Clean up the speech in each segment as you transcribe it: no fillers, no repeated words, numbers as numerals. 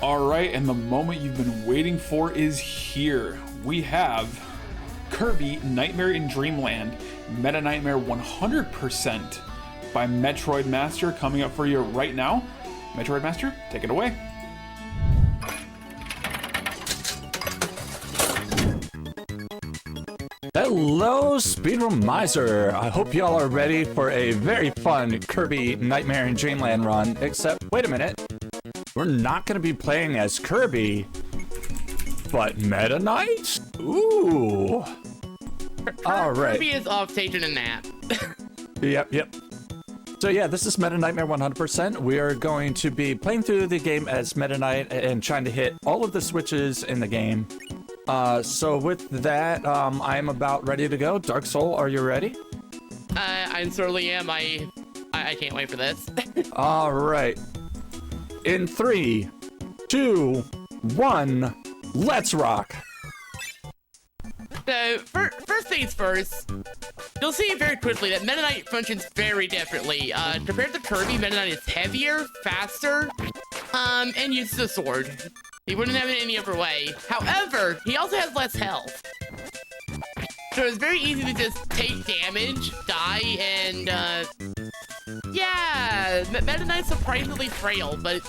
Alright, and the moment you've been waiting for is here. We have Kirby Nightmare in Dreamland, Meta Nightmare 100% by MetroidMaster coming up for you right now. MetroidMaster, take it away. Hello, Speedromizer! I hope y'all are ready for a very fun Kirby Nightmare in Dreamland run, except, wait a minute, we're not going to be playing as Kirby, but Meta Knight? Ooh! Alright. Kirby is off taking a nap. Yep. So yeah, this is Meta Nightmare 100%. We are going to be playing through the game as Meta Knight and trying to hit all of the switches in the game. So with that, I'm about ready to go. Dark Soul, are you ready? I certainly am. I can't wait for this. All right. In 3, 2, 1, let's rock. So, first things first, you'll see very quickly that Meta Knight functions very differently. Compared to Kirby, Meta Knight is heavier, faster, and uses a sword. He wouldn't have it any other way. However, he also has less health. So it's very easy to just take damage, die, and, yeah, Meta Knight's surprisingly frail, but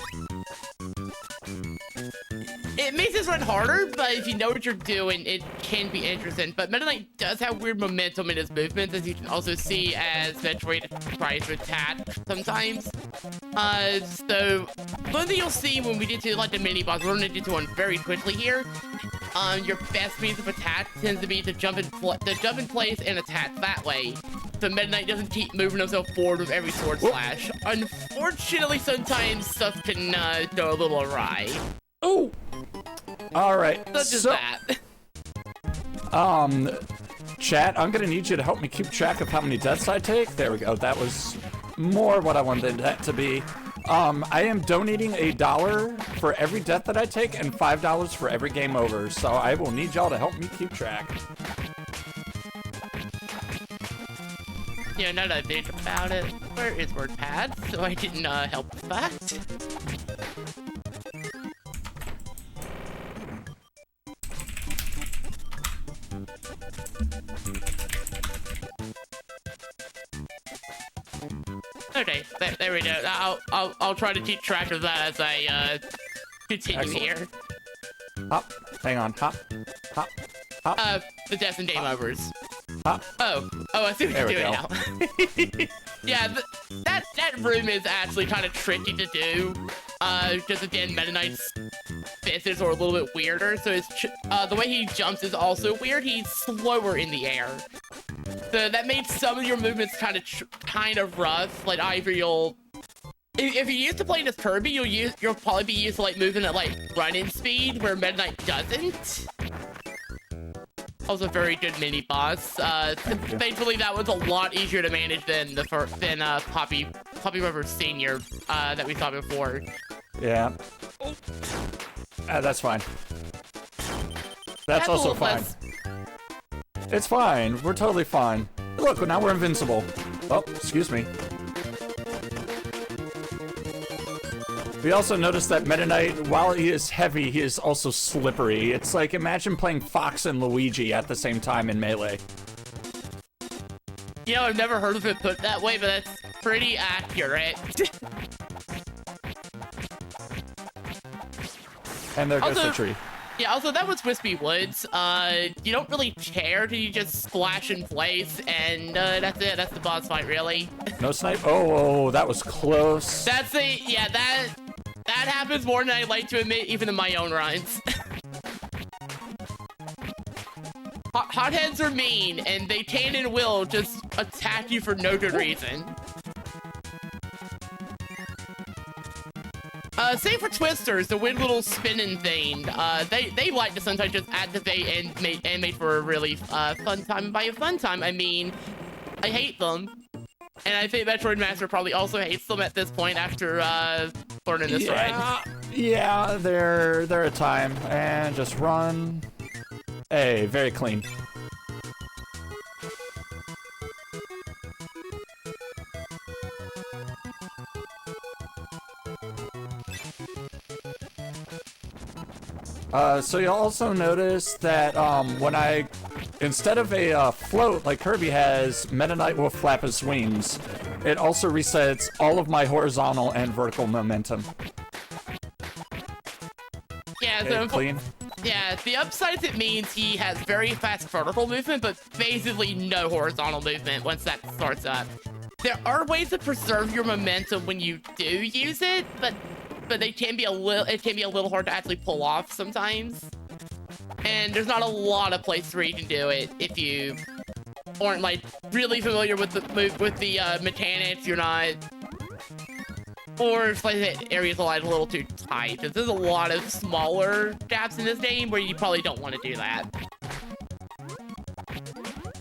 it makes this run harder, but if you know what you're doing, it can be interesting. But Meta Knight does have weird momentum in his movements, as you can also see as Metroid tries to attack sometimes. So one thing you'll see when we get to like the mini boss, we're gonna get to one very quickly here. Your best means of attack tends to be to jump in place and attack that way. So Meta Knight doesn't keep moving himself forward with every sword slash. Unfortunately, sometimes stuff can go a little awry. Oh! Alright, so that. Chat, I'm gonna need you to help me keep track of how many deaths I take. There we go, that was more what I wanted that to be. I am donating $1 for every death that I take and $5 for every game over, so I will need y'all to help me keep track. Yeah, now that I think about it, where is WordPad? So I didn't help with that. Okay, there we go. I'll try to keep track of that as I continue Excellent. here. Hop, hang on, hop, hop, hop. The deaths and game overs. Hop. Oh, I see what There you're we doing now. Yeah, that room is actually kind of tricky to do. Just again, Meta Knight's fists are a little bit weirder, so it's the way he jumps is also weird. He's slower in the air. So that made some of your movements kind of rough. Like either if you're used to playing as Kirby, you'll probably be used to like moving at like run-in speed, where Meta Knight doesn't. Also, very good mini boss. Thankfully, that was a lot easier to manage than Poppy River Senior that we saw before. Yeah. That's fine. That's also fine. It's fine. We're totally fine. Look, now we're invincible. Oh, excuse me. We also noticed that Meta Knight, while he is heavy, he is also slippery. It's like, imagine playing Fox and Luigi at the same time in Melee. You know, I've never heard of it put that way, but that's pretty accurate. And there goes the tree. Yeah, also, that was Wispy Woods. You don't really care till you just splash in place, and that's it. That's the boss fight, really. No snipe? Oh, that was close. Yeah, that happens more than I like to admit, even in my own runs. Hotheads are mean, and they can and will just attack you for no good reason. Same for Twisters, the weird little spinning thing. They like to sometimes just activate and make for a really fun time. And by a fun time, I mean, I hate them. And I think MetroidMaster probably also hates them at this point after learning this ride. Yeah, they're a time. And just run. Hey, very clean. So you'll also notice that when instead of a float like Kirby has, Meta Knight will flap his wings. It also resets all of my horizontal and vertical momentum. Yeah, Okay, so clean. yeah, the upside it means he has very fast vertical movement, but basically no horizontal movement once that starts up. There are ways to preserve your momentum when you do use it, but they can be a little hard to actually pull off sometimes. And there's not a lot of places where you can do it if you aren't like really familiar with the mechanics. You're not, or if like the area's a little too tight. There's a lot of smaller gaps in this game where you probably don't want to do that.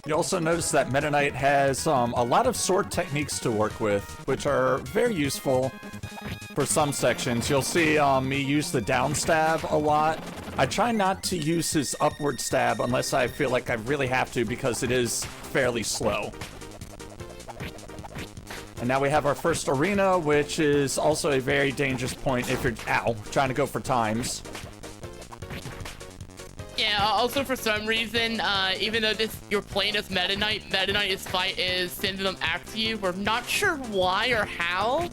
You also notice that Meta Knight has a lot of sword techniques to work with, which are very useful for some sections. You'll see me use the down stab a lot. I try not to use his upward stab unless I feel like I really have to, because it is fairly slow. And now we have our first arena, which is also a very dangerous point if you're, trying to go for times. Yeah, also for some reason, even though you're playing as Meta Knight is sending them after you. We're not sure why or how.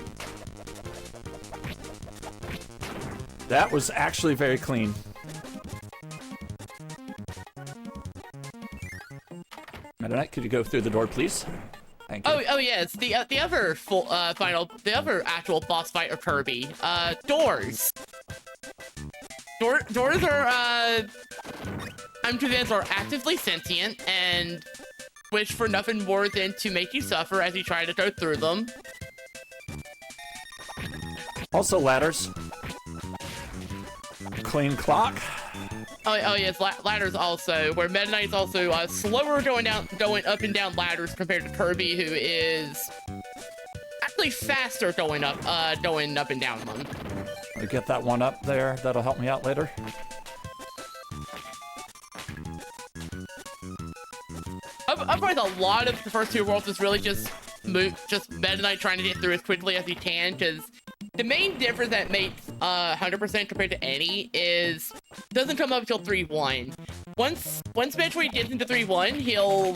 That was actually very clean. Meta Knight, could you go through the door, please? Thank you. Oh yes, the other actual boss fight of Kirby. Doors. Doors are I'm convinced are actively sentient and wish for nothing more than to make you suffer as you try to go through them. Also ladders. Clean clock. Oh yes, ladders also, where Meta Knight's also slower going up and down ladders compared to Kirby, who is actually faster going up and down them. I'll get that one up there. That'll help me out later. Otherwise, a lot of the first two worlds is really just Meta Knight trying to get through as quickly as he can, because the main difference that makes 100% compared to any is doesn't come up until 3-1. Once Metroid gets into 3-1, he'll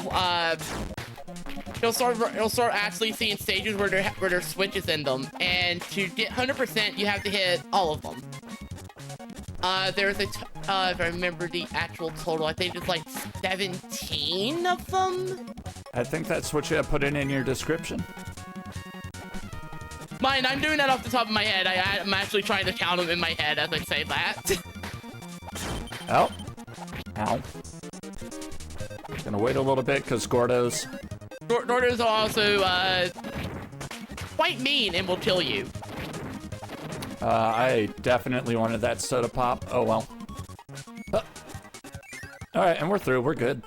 start actually seeing stages where there's switches in them, and to get 100%, you have to hit all of them. There's if I remember the actual total, I think it's like 17 of them. I think that's what you have put in your description. Mine, I'm doing that off the top of my head. I'm actually trying to count them in my head as I say that. Oh. Ow. Gonna wait a little bit, because Gordos are also quite mean and will kill you. I definitely wanted that soda pop. Oh well. Alright, and we're through. We're good.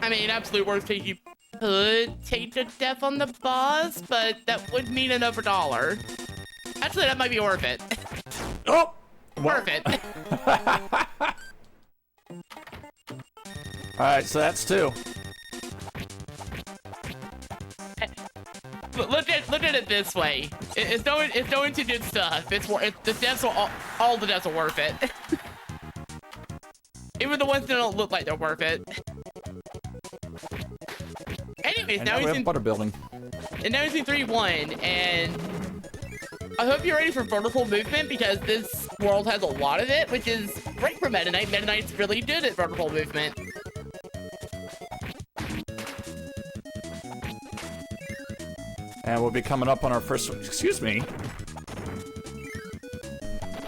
I mean, absolute worst case, you could take the death on the boss, but that would mean another $1. Actually, that might be worth it. Oh! Worth it. Alright, so that's 2. Look at it this way. It's going to good stuff. The deaths are all the deaths are worth it. Even the ones that don't look like they're worth it. Anyways, now we have butter building. And now he's in 3-1, and I hope you're ready for vertical movement, because this world has a lot of it, which is great for Meta Knight. Meta Knight's really good at vertical movement. And we'll be coming up on our first... Excuse me.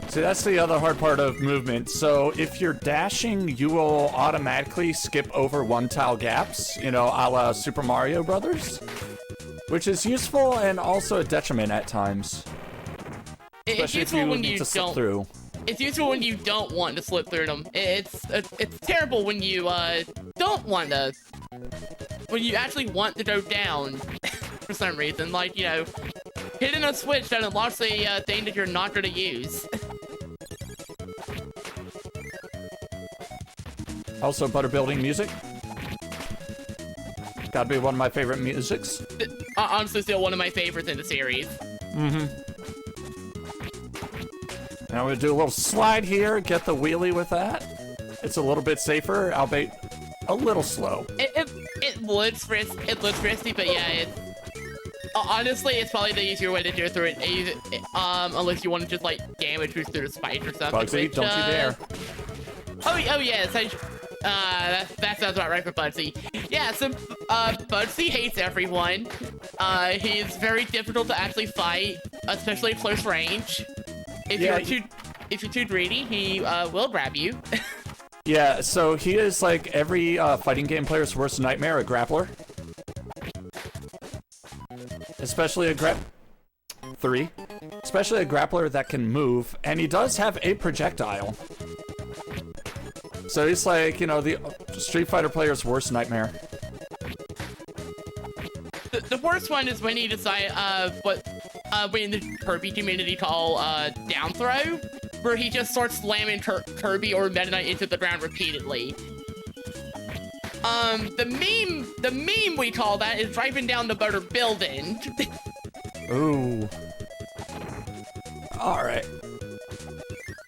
See, that's the other hard part of movement. So if you're dashing, you will automatically skip over one-tile gaps, you know, a la Super Mario Brothers, which is useful and also a detriment at times. Especially if you need to slip through. It's useful when you don't want to slip through them. It's terrible when you don't want to... When you actually want to go down for some reason. Like, you know, hitting a switch that unlocks a thing that you're not going to use. Also, butter building music. Gotta be one of my favorite musics. Honestly, still one of my favorites in the series. Mm-hmm. Now we're gonna do a little slide here, get the wheelie with that. It's a little bit safer, albeit a little slow. It looks risky, but yeah, it's honestly, it's probably the easier way to do it through it. Unless you want to just like damage boost through the spikes or something. Bugsy, which, don't you dare. Oh yes, that sounds about right for Bugsy. Yeah, so Bugsy hates everyone. He's very difficult to actually fight, especially at close range. If you're too greedy, he will grab you. Yeah, so he is like every fighting game player's worst nightmare, a grappler. Especially a Especially a grappler that can move, and he does have a projectile. So he's like, you know, the Street Fighter player's worst nightmare. The worst one is when he decide what we in the Kirby community call down throw, where he just starts slamming Kirby or Meta Knight into the ground repeatedly. The meme we call that is driving down the butter building. Ooh. Alright.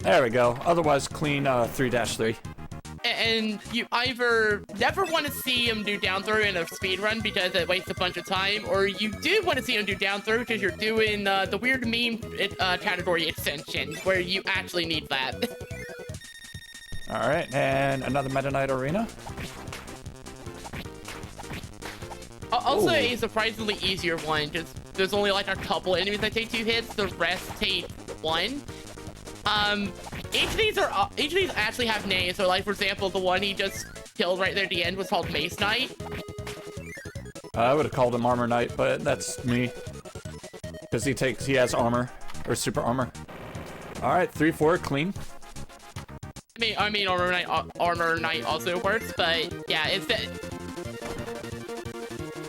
There we go. Otherwise, clean 3-3. And you either never want to see him do down throw in a speed run because it wastes a bunch of time, or you do want to see him do down throw because you're doing the weird meme category extension where you actually need that. Alright, and another Meta Knight arena. Also, Ooh. a surprisingly easier one, because there's only like a couple enemies that take 2 hits, the rest take 1. Each of these actually have names. So, like for example, the one he just killed right there at the end was called Mace Knight. I would have called him Armor Knight, but that's me. Because he has armor, or super armor. Alright, 3-4, clean. I mean, Armor Knight also works, but yeah, it's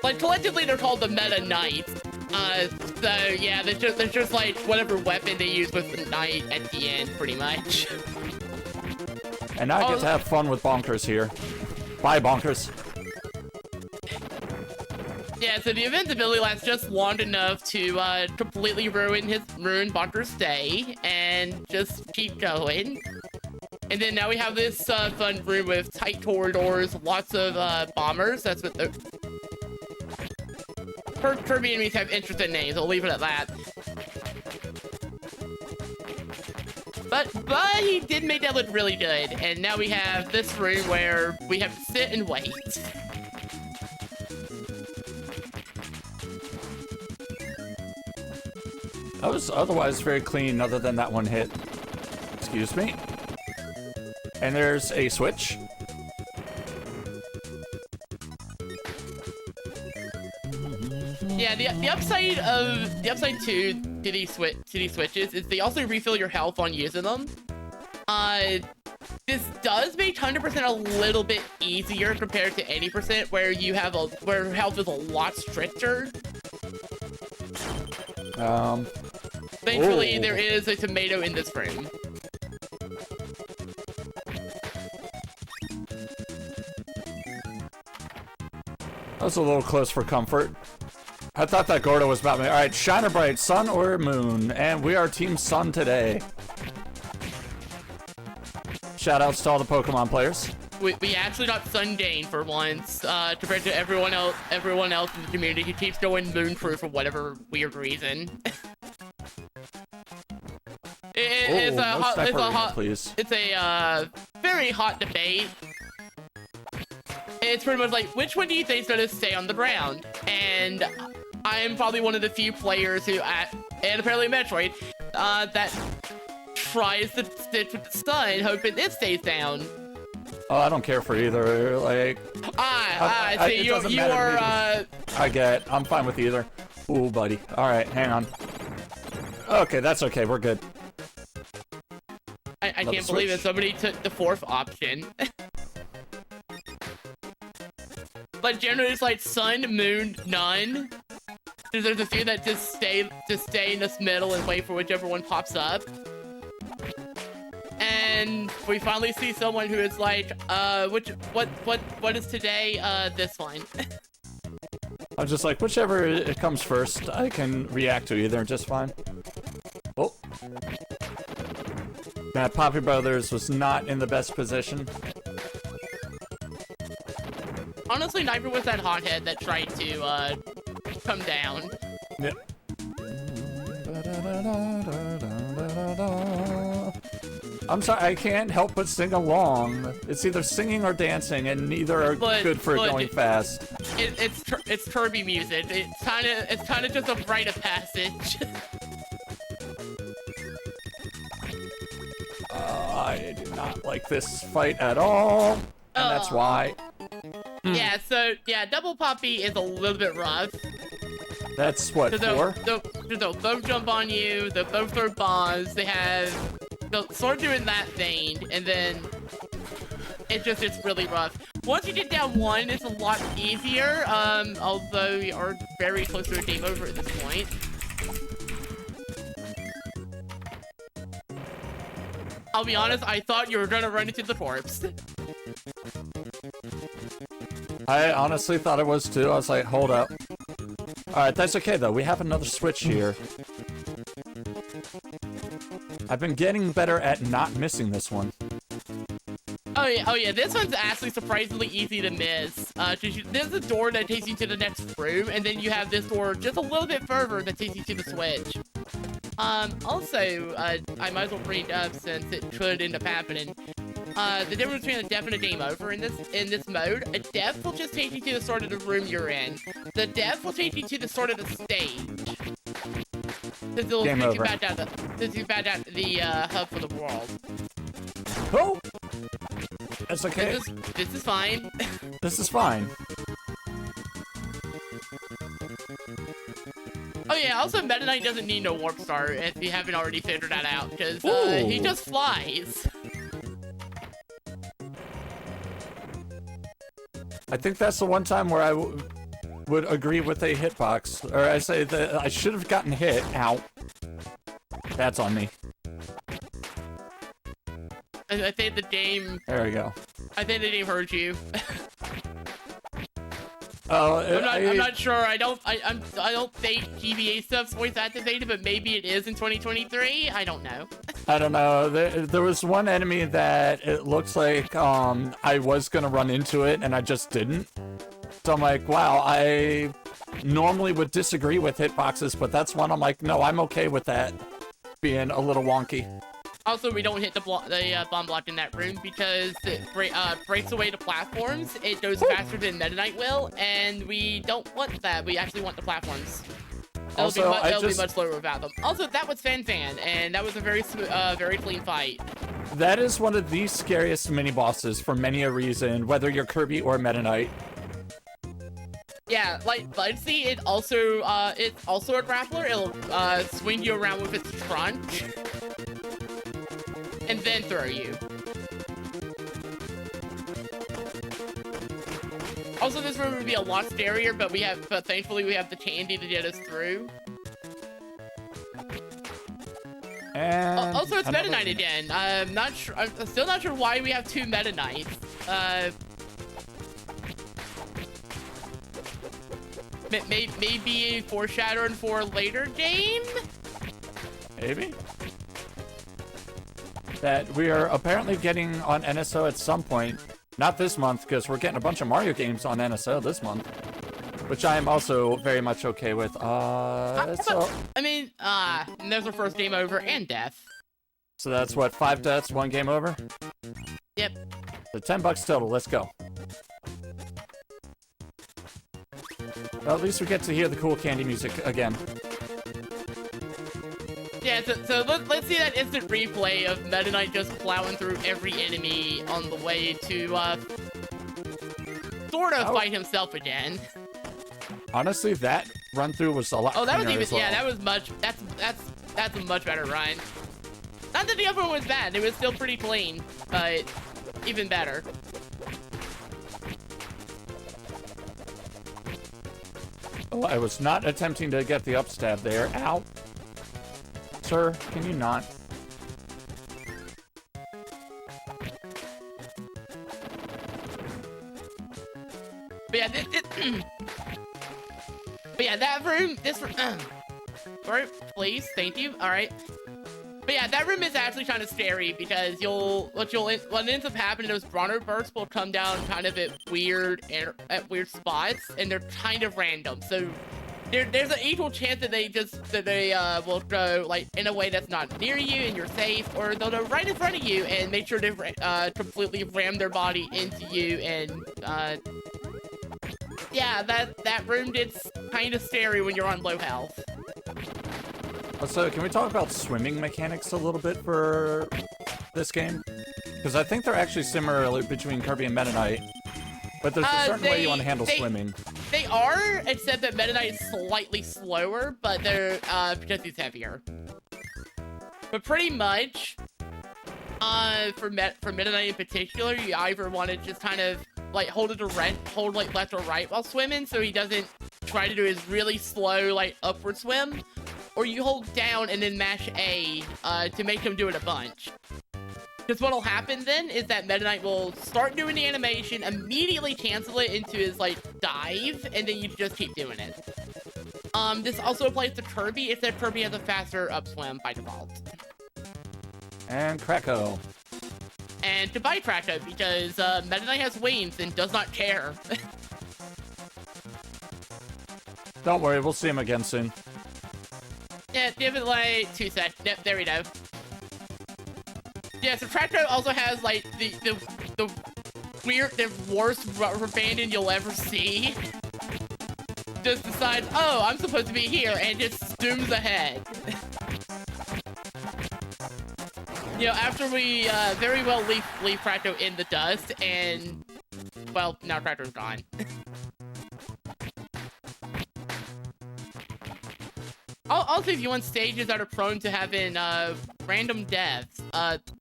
like collectively they're called the Meta Knights. So yeah, they're just like whatever weapon they use with the knight at the end, pretty much. And now I get to have fun with Bonkers here. Bye, Bonkers. Yeah, so the invincibility lasts just long enough to completely ruin Bonkers' day, and just keep going. And then now we have this fun room with tight corridors, lots of bombers. That's what the Kirby enemies have interesting names. I'll leave it at that. But he did make that look really good. And now we have this room where we have to sit and wait. That was otherwise very clean, other than that one hit. Excuse me. And there's a switch. Yeah, the upside to these switches is they also refill your health on using them. This does make 100% a little bit easier compared to 80%, where where health is a lot stricter. Thankfully, there is a tomato in this room. That was a little close for comfort. I thought that Gordo was about me. Alright, shine or bright, sun or moon. And we are Team Sun today. Shoutouts to all the Pokemon players. We actually got Sundane for once, compared to everyone else in the community who keeps going Moonproof for whatever weird reason. It's a very hot debate. It's pretty much like, which one do you think is gonna stay on the ground? And I'm probably one of the few players who, and apparently Metroid, that tries to stick with the sun, hoping it stays down. Oh, I don't care for either. Like, see, you are. I'm fine with either. Ooh, buddy. All right, hang on. Okay, that's okay. We're good. I can't believe it. Somebody took the 4th option. But generally, it's like sun, moon, none. There's a few that just stay in this middle and wait for whichever one pops up. And we finally see someone who is like, what is today? This one. I'm just like, whichever it comes first, I can react to either just fine. Oh. That Poppy Brothers was not in the best position. Honestly, Knightmare was that hothead that tried to come down. Yep. I'm sorry, I can't help but sing along. It's either singing or dancing, and neither are good for going fast. It's Kirby music. It's kind of just a rite of passage. I do not like this fight at all, and that's why. Yeah, so yeah, Double Poppy is a little bit rough. That's what, 4? They'll both jump on you, they'll both throw bombs, they'll sort of do in that vein, and then it's really rough. Once you get down one, it's a lot easier, although you are very close to a game over at this point. I'll be honest, I thought you were gonna run into the corpse. I honestly thought it was too. I was like, hold up. Alright, that's okay though. We have another switch here. I've been getting better at not missing this one. Oh yeah, this one's actually surprisingly easy to miss. There's a door that takes you to the next room, and then you have this door just a little bit further that takes you to the switch. Also, I might as well bring it up since it could end up happening. The difference between a death and a game over in this mode, a death will just take you to the sort of the room you're in. The death will take you to the sort of the stage. Since it'll take you back down the hub for the world. Oh! That's okay. This is fine. This is fine. Oh yeah, also Meta Knight doesn't need no warp star if you haven't already figured that out, because he just flies. I think that's the one time where I would agree with a hitbox. Or I say that I should have gotten hit. Ow. That's on me. I think the game... There we go. I think the game hurt you. Oh, I'm not sure. I don't think GBA stuff's voice activated, but maybe it is in 2023. I don't know. I don't know. There was one enemy that it looks like I was gonna run into it, and I just didn't. So I'm like, wow, I normally would disagree with hitboxes, but that's one I'm like, no, I'm okay with that being a little wonky. Also, we don't hit the bomb block in that room because it breaks away the platforms. It goes faster than Meta Knight will, and we don't want that. We actually want the platforms. It'll be much slower without them. Also, that was Fan, and that was a very clean fight. That is one of the scariest mini-bosses for many a reason, whether you're Kirby or Meta Knight. Yeah, like see, it's also a grappler. It'll swing you around with its trunk. And then throw you. Also, this room would be a lot scarier, but thankfully we have the candy to get us through. And also, it's Meta Knight again. I'm still not sure why we have 2 Meta Knights. Maybe a foreshadowing for a later game? Maybe. That we are apparently getting on NSO at some point. Not this month, because we're getting a bunch of Mario games on NSO this month. Which I am also very much okay with. And there's our first game over and death. So that's what, 5 deaths, 1 game over? Yep. So $10 total, let's go. Well, at least we get to hear the cool candy music again. Yeah, so let's see that instant replay of Meta Knight just plowing through every enemy on the way to, sort of fight himself again. Honestly, that run-through was a lot that was even, yeah, that was much, that's a much better run. Not that the other one was bad, it was still pretty clean, but even better. Oh, I was not attempting to get the upstab there. Ow. Sir, can you not? But yeah, but yeah, that room, this room, sorry, please, thank you, alright. But But yeah, that room is actually kind of scary because what ends up happening is Bronner bursts will come down kind of at weird spots, and they're kind of random. So there's an equal chance that they will go like in a way that's not near you and you're safe, or they'll go right in front of you and make sure to completely ram their body into you. And yeah, that room gets kind of scary when you're on low health. So can we talk about swimming mechanics a little bit for this game? Because I think they're actually similar between Kirby and Meta Knight, but there's a certain way you want to handle swimming. They are, except that Meta Knight is slightly slower, but they're because he's heavier. But pretty much, for Meta Knight in particular, you either want to just kind of like hold like left or right while swimming, so he doesn't try to do his really slow like upward swim. Or you hold down and then mash A to make him do it a bunch. Because what'll happen then is that Meta Knight will start doing the animation, immediately cancel it into his like dive, and then you just keep doing it. This also applies to Kirby, except Kirby has a faster upswim by default. And Kracko. And goodbye Kracko, because Meta Knight has wings and does not care. Don't worry, we'll see him again soon. Yeah, give it like 2 seconds. Yep, there we go. Yeah, so Tractor also has like the worst rubber banding you'll ever see. Just decides, oh, I'm supposed to be here, and just zooms ahead. You know, after we very well leave Tractor in the dust, and well, now Tractor's gone. Also, if you want stages that are prone to having random deaths,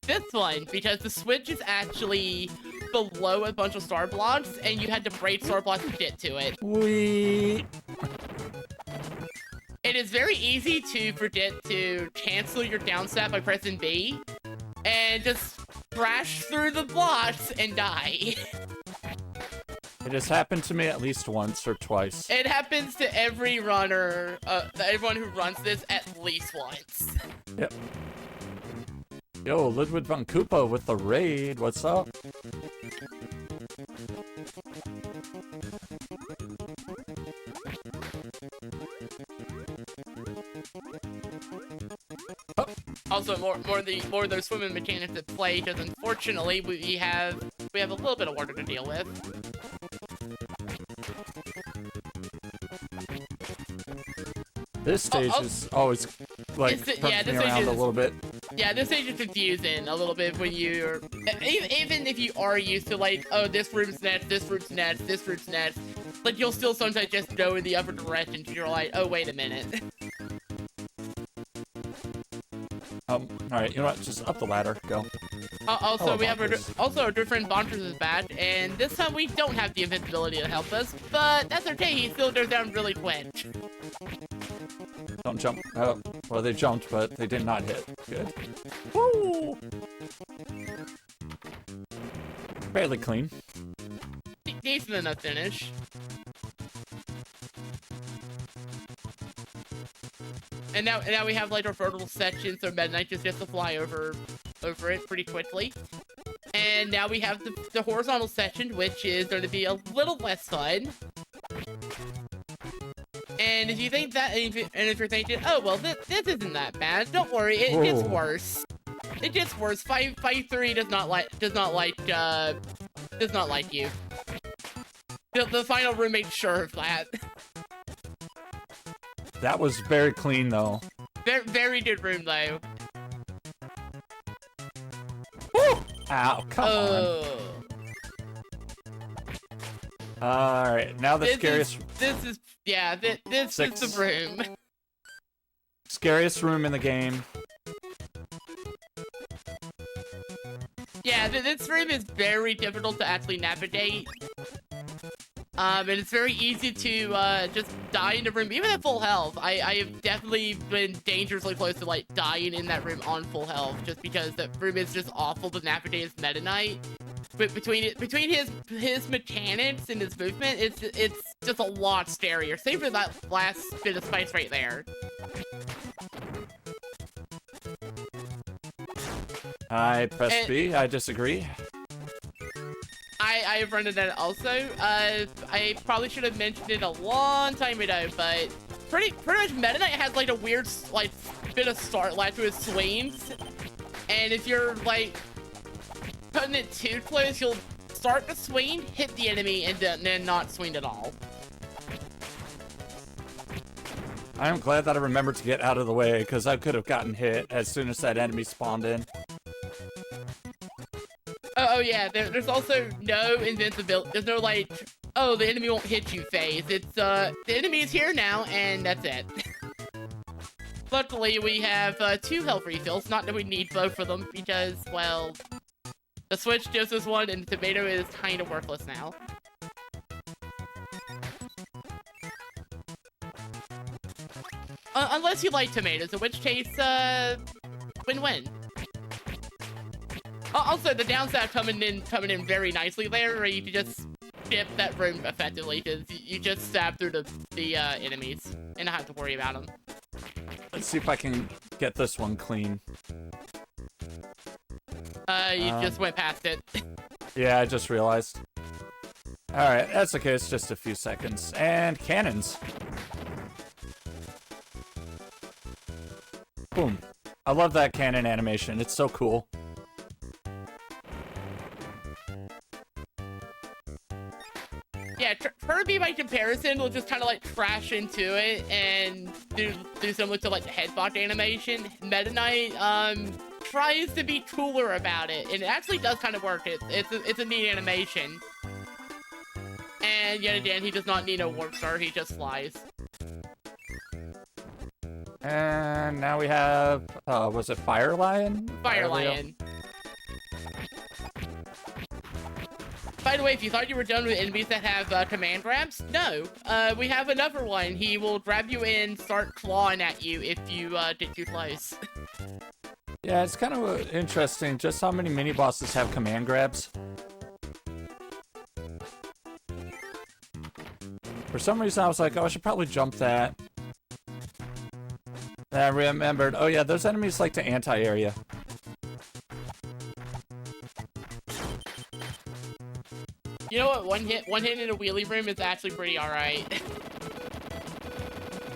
this one, because the switch is actually below a bunch of star blocks, and you had to break star blocks to get to it. It is very easy to forget to cancel your down stat by pressing B, and just crash through the blocks and die. It has happened to me at least once or twice. It happens to every runner, everyone who runs this at least once. Yep. Yo, Ludwig von Koopa with the raid. What's up? Oh. Also, more of those swimming mechanics at play, because unfortunately we have a little bit of water to deal with. This stage is always like me around a little bit. Yeah, this stage is confusing a little bit when you're even if you are used to like, oh, this room's next, this room's next, this room's next, like you'll still sometimes just go in the other direction because you're like, oh, wait a minute. Alright, you know what? Just up the ladder. Go. Also, we have a different Bonchers is bad, and this time we don't have the invincibility to help us, but that's okay, he still goes down really quick. Don't jump. Oh, well, they jumped, but they did not hit. Good. Woo! Fairly clean. Decent enough finish. And now we have like our vertical section, so Meta Knight just gets to fly over it pretty quickly. And now we have the horizontal section, which is going to be a little less fun. And if you think that, if you're thinking, oh well, this isn't that bad, don't worry, it gets worse. It gets worse. 5-3 does not like you. The final room made sure of that. That was very clean, though. Very, very good room, though. Woo! Ow, come on. Alright, now the scariest... This is the room. Scariest room in the game. Yeah, this room is very difficult to actually navigate. And it's very easy to just die in the room, even at full health. I have definitely been dangerously close to like dying in that room on full health, just because that room is just awful to navigate as Meta Knight. But between his mechanics and his movement, it's just a lot scarier. Save for that last bit of spice right there. I pressed B. I disagree. I have run into that also. I probably should have mentioned it a long time ago, but pretty much Meta Knight has like a weird like bit of start lag to his swings, and if you're like putting it too close, you'll start to swing, hit the enemy, and then not swing at all. I'm glad that I remembered to get out of the way, because I could have gotten hit as soon as that enemy spawned in. Oh yeah, there's also no invincibility. There's no like, oh, the enemy won't hit you phase. It's the enemy is here now, and that's it. Luckily, we have 2 health refills. Not that we need both of them, because, well, the switch gives us one, and the tomato is kind of worthless now. Unless you like tomatoes, in which case, win-win. Also, the downside coming in very nicely there, where you can just skip that room effectively, because you just stab through the enemies and not have to worry about them. Let's see if I can get this one clean. You just went past it. Yeah, I just realized. Alright, that's okay, it's just a few seconds. And cannons. Boom. I love that cannon animation, it's so cool. Yeah, Kirby, by comparison, will just kind of like crash into it and do similar to like the headbutt animation. Meta Knight tries to be cooler about it, and it actually does kind of work. It's a neat animation. And yet again, he does not need a warp star; he just flies. And now we have, was it Fire Lion? Fire Lion. By the way, if you thought you were done with enemies that have command grabs, no. We have another one. He will grab you and start clawing at you if you get too close. Yeah, it's kind of interesting just how many mini-bosses have command grabs. For some reason, I was like, oh, I should probably jump that. And I remembered, oh yeah, those enemies like to anti-area. You know what? One hit in a wheelie room is actually pretty alright.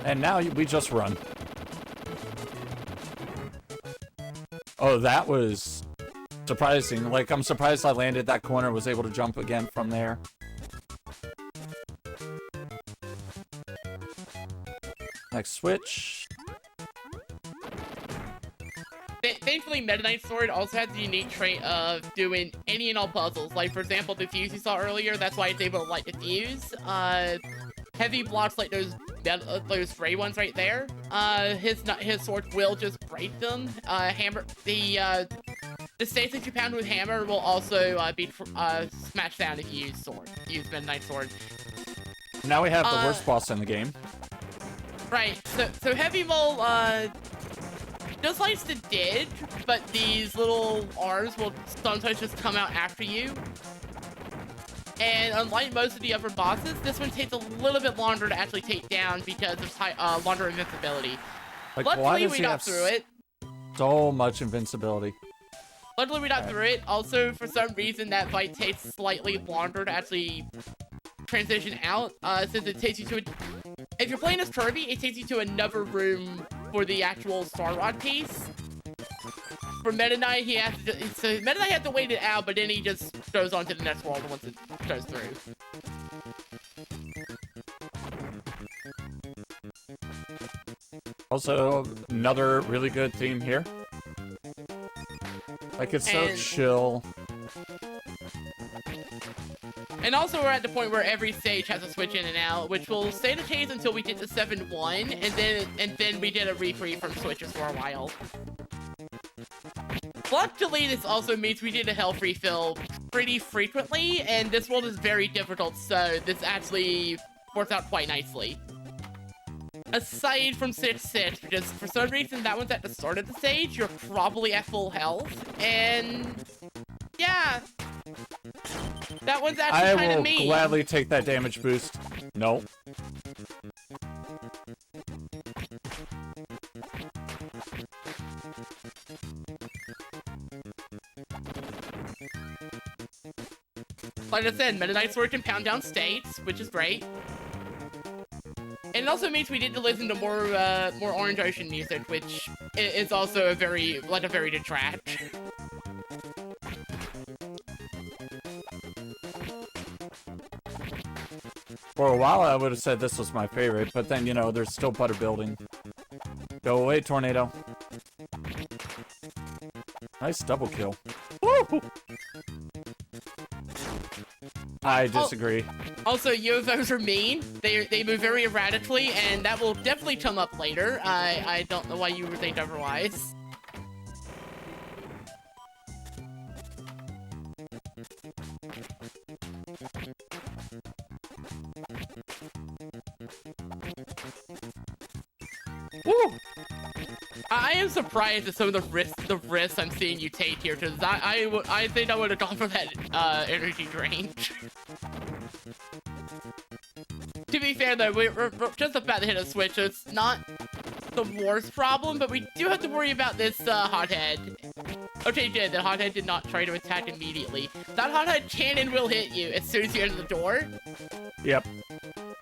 And now we just run. Oh, that was surprising. Like, I'm surprised I landed that corner, was able to jump again from there. Next switch. Thankfully, Meta Knight's sword also has the unique trait of doing any and all puzzles. Like, for example, the fuse you saw earlier, that's why it's able to light the fuse. Heavy blocks like those gray ones right there, his sword will just break them. The stasis you pound with hammer will also be smashed down if you use Meta Knight's sword. Now we have the worst boss in the game. Right, so Heavy Mole, just likes to dig, but these little arms will sometimes just come out after you. And unlike most of the other bosses, this one takes a little bit longer to actually take down because of longer invincibility. Like, Luckily, we got through it. So much invincibility. Luckily, we got through it. Also, for some reason, that fight takes slightly longer to actually transition out, since it takes you to if you're playing as Kirby, it takes you to another room for the actual Star Rod piece. For Meta Knight, Meta Knight has to wait it out, but then he just goes on to the next world once it goes through. Also, another really good theme here. Like, it's so chill. And also, we're at the point where every stage has a switch in and out, which will stay the case until we get to 7-1, and then we did a refree from switches for a while. Luckily, this also means we did a health refill pretty frequently, and this world is very difficult, so this actually works out quite nicely. Aside from 6-6, because for some reason that one's at the start of the stage, you're probably at full health, and yeah. That one's actually kind of mean. I will gladly take that damage boost. No. like I said, Meta Knight's work in Pound Down states, which is great. And it also means we need to listen to more Orange Ocean music, which is also a very good track. For a while, I would have said this was my favorite, but then, you know, there's still butter building. Go away, tornado. Nice double kill. Woo! I disagree. Also, UFOs are mean. They move very erratically, and that will definitely come up later. I don't know why you would think otherwise. Woo! I am surprised at some of the risks I'm seeing you take here, because I think I would have gone for that energy drain. To be fair though, we're just about to hit a switch, so it's not the worst problem, but we do have to worry about this hothead. Okay, good. The hothead did not try to attack immediately. That hothead cannon will hit you as soon as you enter the door. Yep.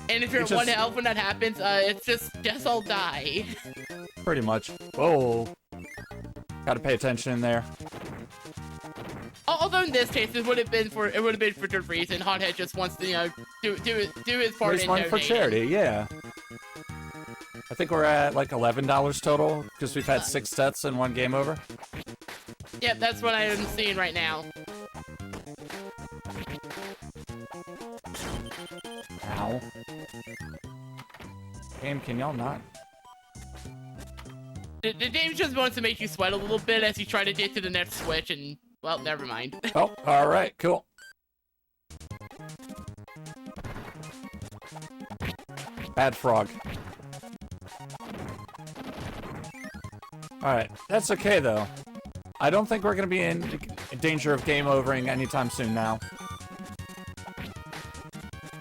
And if you're at 1 health when that happens, it's just guess I'll die. Pretty much. Whoa. Gotta pay attention in there. Although in this case, it would have been for good reason. Hothead just wants to, you know, do his part in one for donating. charity, yeah. I think we're at like $11 total because we've had 6 deaths in one game over. Yep, that's what I am seeing right now. Ow. Game, can y'all not? The game just wants to make you sweat a little bit as you try to get to the next switch, and, well, never mind. Oh, alright, cool. Bad frog. Alright, that's okay though. I don't think we're gonna be in danger of game overing anytime soon now.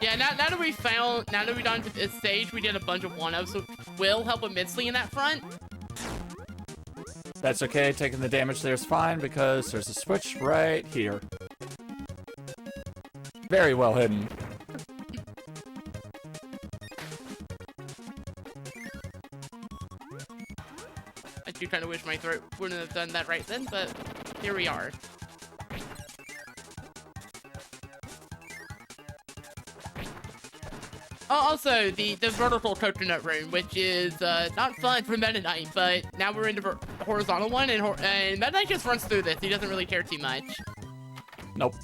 Yeah, now that we've done to this stage, we did a bunch of 1-ups, so will help immensely in that front. That's okay, taking the damage there is fine because there's a switch right here. Very well hidden. I do kind of wish my throat wouldn't have done that right then, but here we are. Also, the vertical coconut room, which is not fun for Meta Knight, but now we're in the horizontal one, and Meta Knight just runs through this. He doesn't really care too much. Nope.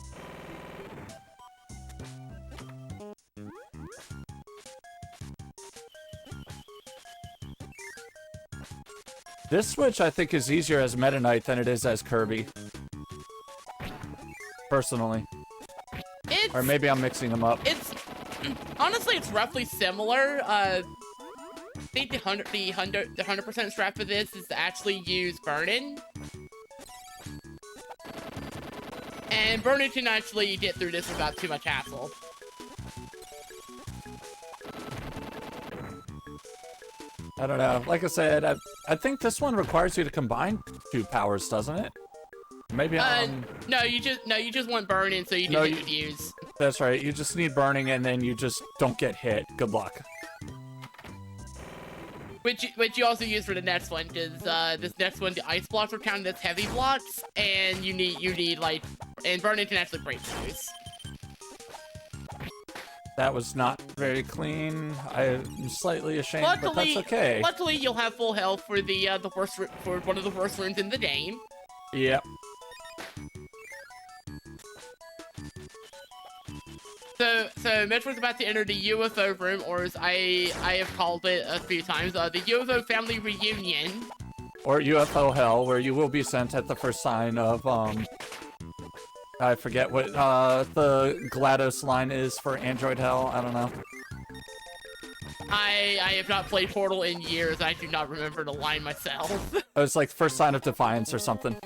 This switch, I think, is easier as Meta Knight than it is as Kirby. Personally. Or maybe I'm mixing them up. Honestly, it's roughly similar. I think the 100% strat for this is to actually use Burn-In. And Burn-In can actually get through this without too much hassle. I don't know. Like I said, I think this one requires you to combine 2 powers, doesn't it? Maybe no, you just want Burn-In, so you didn't use. That's right. You just need burning, and then you just don't get hit. Good luck. Which you also use for the next one, because this next one, the ice blocks are counted as heavy blocks, and you need like, and Burn-In can actually break those. That was not very clean. I'm slightly ashamed, but that's okay. Luckily, you'll have full health for for one of the worst rooms in the game. Yep. So Metroid's about to enter the UFO room, or as I have called it a few times, the UFO family reunion. Or UFO hell, where you will be sent at the first sign of, I forget what, the GLaDOS line is for Android hell, I don't know. I have not played Portal in years, I do not remember the line myself. It was like first sign of defiance or something.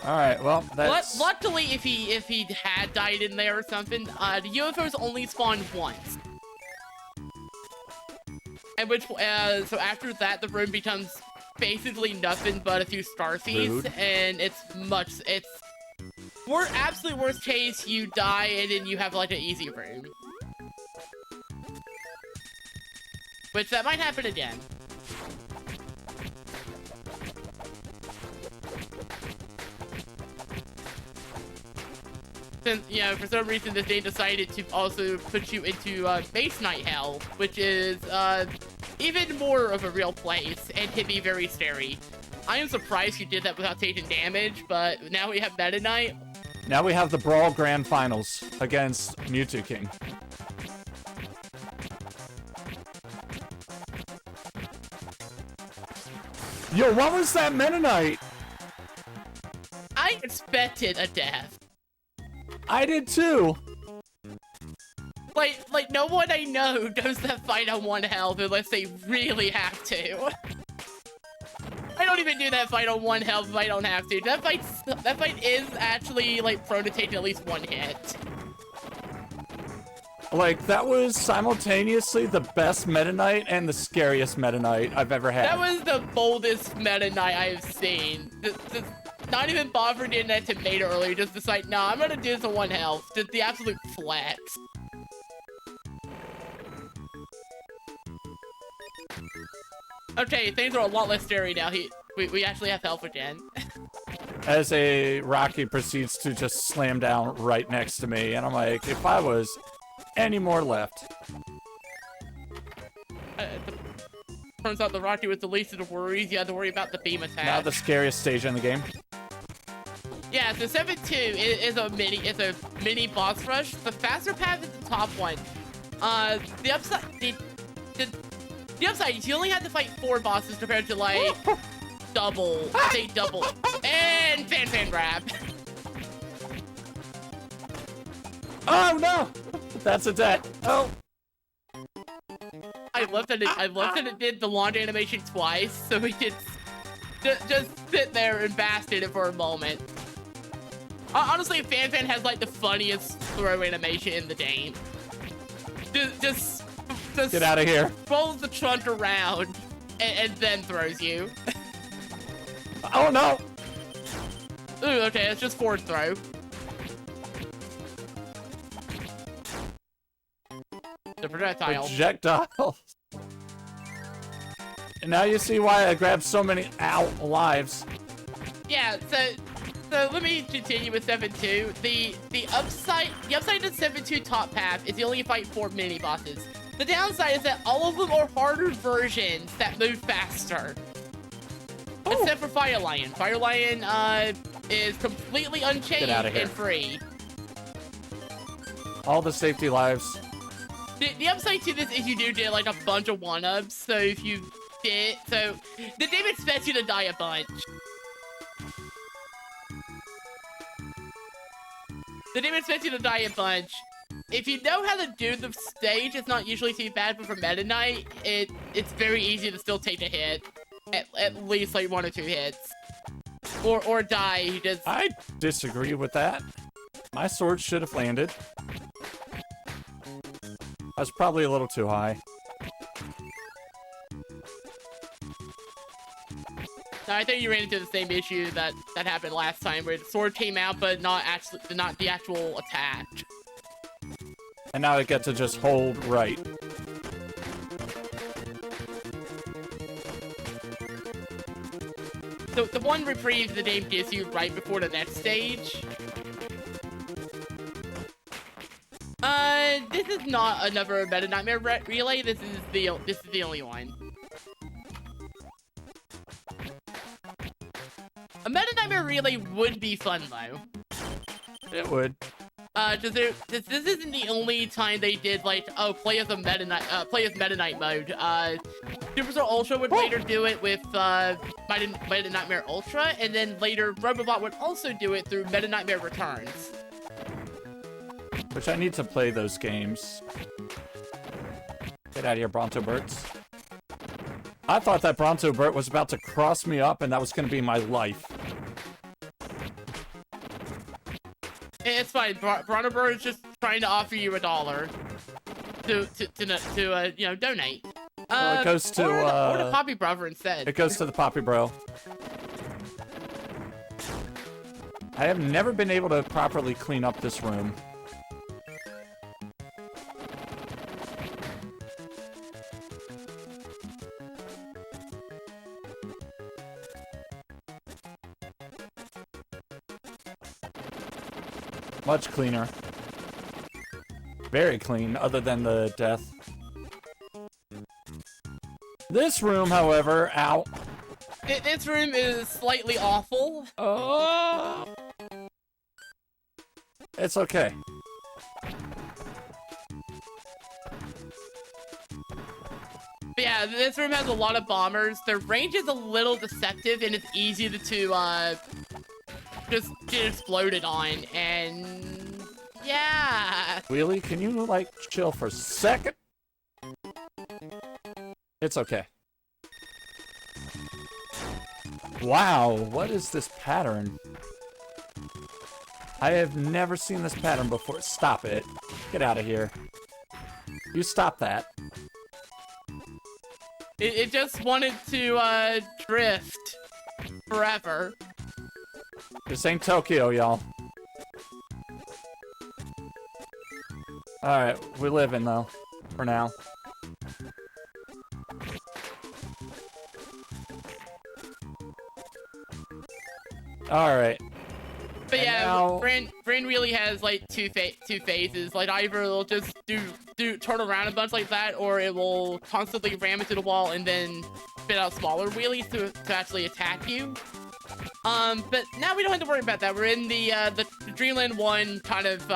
Alright, well, that's... Luckily, if he had died in there or something, the UFOs only spawn once. And which, so after that, the room becomes basically nothing but a few star seeds, and it's absolute worst case, you die and then you have like an easy room. Which that might happen again. Since, you know, for some reason this game decided to also put you into Base Knight Hell, which is even more of a real place and can be very scary. I am surprised you did that without taking damage, but now we have Meta Knight. Now we have the Brawl Grand Finals against Mewtwo King. Yo, what was that Meta Knight? I expected a death. I did too. Like no one I know does that fight on 1 health unless they really have to. I don't even do that fight on 1 health if I don't have to. That fight is actually like prone to taking at least 1 hit. Like, that was simultaneously the best Meta Knight and the scariest Meta Knight I've ever had. That was the boldest Meta Knight I've seen. Not even bothering doing that tomato earlier, just decide, nah, I'm gonna do this on 1 health. Just the absolute flex. Okay, things are a lot less scary now. We actually have health again. As a Rocky proceeds to just slam down right next to me, and I'm like, if I was any more left. Turns out the Rocky was the least of the worries. You had to worry about the beam attack. Now the scariest stage in the game. Yeah, so 7-2 is a mini boss rush. The faster path is the top one. The upside the upside is you only have to fight 4 bosses compared to like double, and fan grab. Oh no! That's a debt. Oh. I love that it did the launch animation twice, so we could just sit there and bask in it for a moment. Honestly, Fan has like the funniest throw animation in the game. Just get out of here. Rolls the trunk around and then throws you. Oh no! Ooh, okay, it's just forward throw. The projectiles. And now you see why I grabbed so many lives. Yeah, so let me continue with 7-2. The upside to 7-2 top path is you only fight 4 mini bosses. The downside is that all of them are harder versions that move faster. Ooh. Except for Fire Lion. Fire Lion is completely unchanged and free. All the safety lives. The upside to this is you do get like a bunch of 1-ups, so if you did, so the game expects you to die a bunch. The game expects you to die a bunch. If you know how to do the stage, it's not usually too bad, but for Meta Knight, it's very easy to still take a hit. At least like 1 or 2 hits. Or die, you just... I disagree with that. My sword should have landed. I was probably a little too high. No, I think you ran into the same issue that happened last time, where the sword came out, but not the actual attack. And now I get to just hold right. So the one reprieve the game gives you right before the next stage. This is not another Meta Nightmare relay. This is the only one. A Meta Nightmare relay would be fun though. It would. This isn't the only time they did like, oh, play as Meta Knight mode. Superstar Ultra would later do it with Meta Nightmare Ultra, and then later Robobot would also do it through Meta Nightmare Returns. Which I need to play those games. Get out of here, Bronto Birds. I thought that Bronto Burt was about to cross me up and that was going to be my life. It's fine. Bronto Bird is just trying to offer you $1 to you know, donate. Well, it goes to or to Poppy Brother instead. It goes to the Poppy Bro. I have never been able to properly clean up this room. Much cleaner. Very clean, other than the death. This room, however, ow. This room is slightly awful. Oh. It's okay. But yeah, this room has a lot of bombers. Their range is a little deceptive, and it's easy to just get exploded on. And yeah. Wheelie, can you like chill for a second? It's okay. Wow, what is this pattern? I have never seen this pattern before. Stop it. Get out of here. You stop that. It just wanted to drift forever. This ain't Tokyo, y'all. Alright, we're living though. For now. Alright. But and yeah, now... Brand really has like two phases. Like either it'll just turn around a bunch like that, or it will constantly ram into the wall and then spit out smaller wheelies to actually attack you. But now we don't have to worry about that. We're in the Dreamland 1 kind of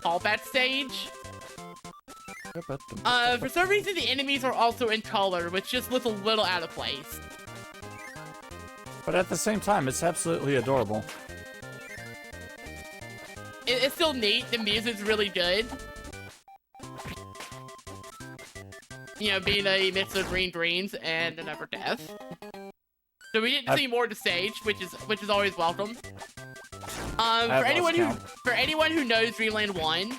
callback stage. For some reason the enemies are also in color, which just looks a little out of place. But at the same time, it's absolutely adorable. It's still neat. The music's really good. You know, being a mix of Green Dreams and Another Death. So we get to see more of the stage, which is always welcome. For anyone who knows Dreamland 1,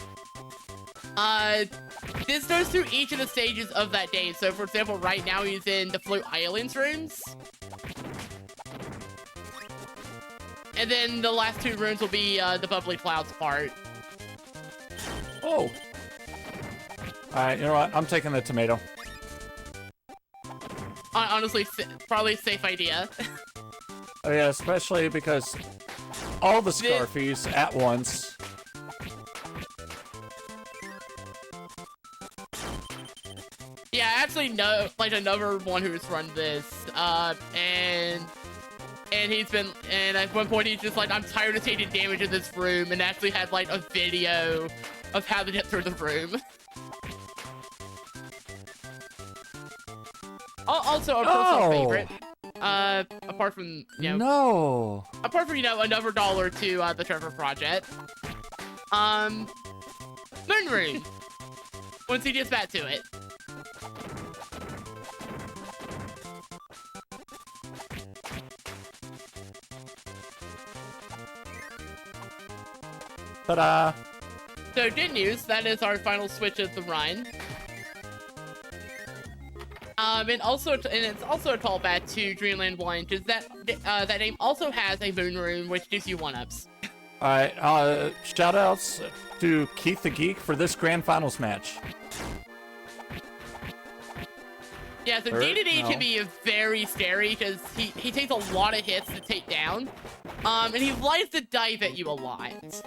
this goes through each of the stages of that game. So for example, right now he's in the Float Islands rooms. And then the last two rooms will be the Bubbly Clouds part. Oh. Alright, you know what? I'm taking the tomato. Honestly, probably a safe idea. Oh yeah, especially because all the Scarfies at once. Yeah, I actually know, like, another one who's run this, and at one point he's just like, I'm tired of taking damage in this room, and actually had, like, a video of how to get through the room. Also a personal favorite. Apart from, you know... Apart from, you know, another dollar to, the Trevor Project. Moon Room. Once he gets back to it. Ta-da! So good news, that is our final switch of the run. And it's also a callback to Dreamland 1, because that game also has a moon room, which gives you 1-ups. Alright, shout-outs to Keith the Geek for this grand finals match. Yeah, so DDD can be very scary, because he takes a lot of hits to take down. And he likes to dive at you a lot.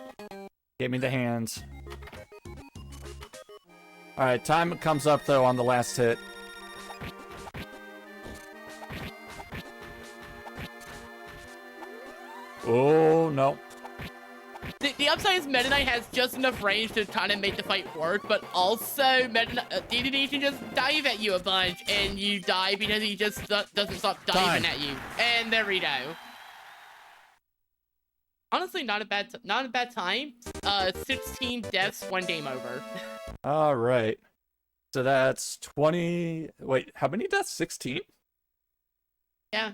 Give me the hands. Alright, time comes up, though, on the last hit. Oh, no. The upside is Meta Knight has just enough range to kind of make the fight work, but also DDD can just dive at you a bunch, and you die because he just doesn't stop diving at you. And there we go. Honestly, not a bad time. 16 deaths, 1 game over. All right. So that's 20... Wait, how many deaths? 16? Yeah.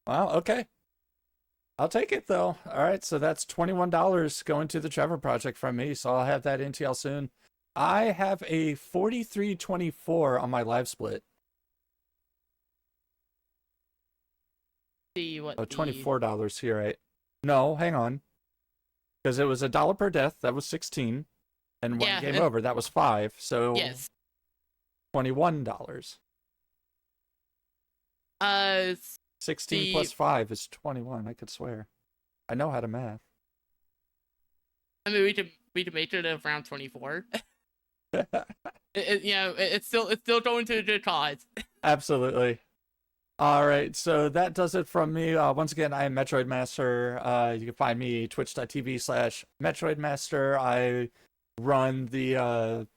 Wow, okay. I'll take it, though. All right, so that's $21 going to the Trevor Project from me, so I'll have that into y'all soon. I have a 43.24 on my live split. See what? Oh, $24 here, right? No, hang on. Because it was $1 per death. That was 16. And one game over. That was 5. So Yes. $21. 16 plus 5 is 21. I could swear. I know how to math. I mean, we could make it around 24. It's still going to a good cause. Absolutely. All right, so that does it from me. Once again, I am MetroidMaster. You can find me twitch.tv/MetroidMaster. I run the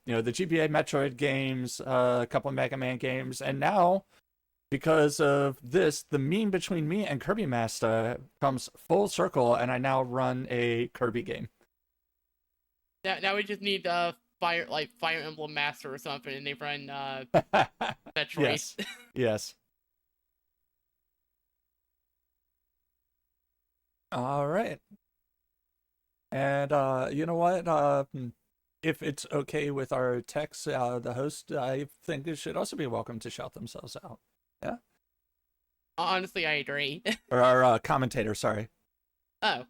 the GBA Metroid games, a couple of Mega Man games, and now because of this, the meme between me and Kirby Master comes full circle, and I now run a Kirby game. Now we just need Fire Emblem Master or something, and they run Metroid. Yes. All right. And you know what? If it's okay with our techs, the host, I think it should also be welcome to shout themselves out. Yeah? Honestly, I agree. Or our commentator, sorry. Oh.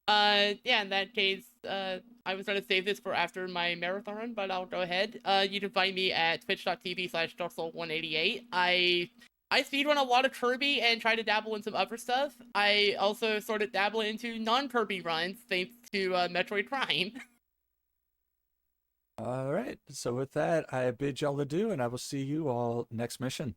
Yeah, in that case, I was going to save this for after my marathon, but I'll go ahead. You can find me at twitch.tv/darksoul188. I speedrun a lot of Kirby and try to dabble in some other stuff. I also sort of dabble into non-Kirby runs thanks to Metroid Prime. All right. So with that, I bid y'all adieu, and I will see you all next mission.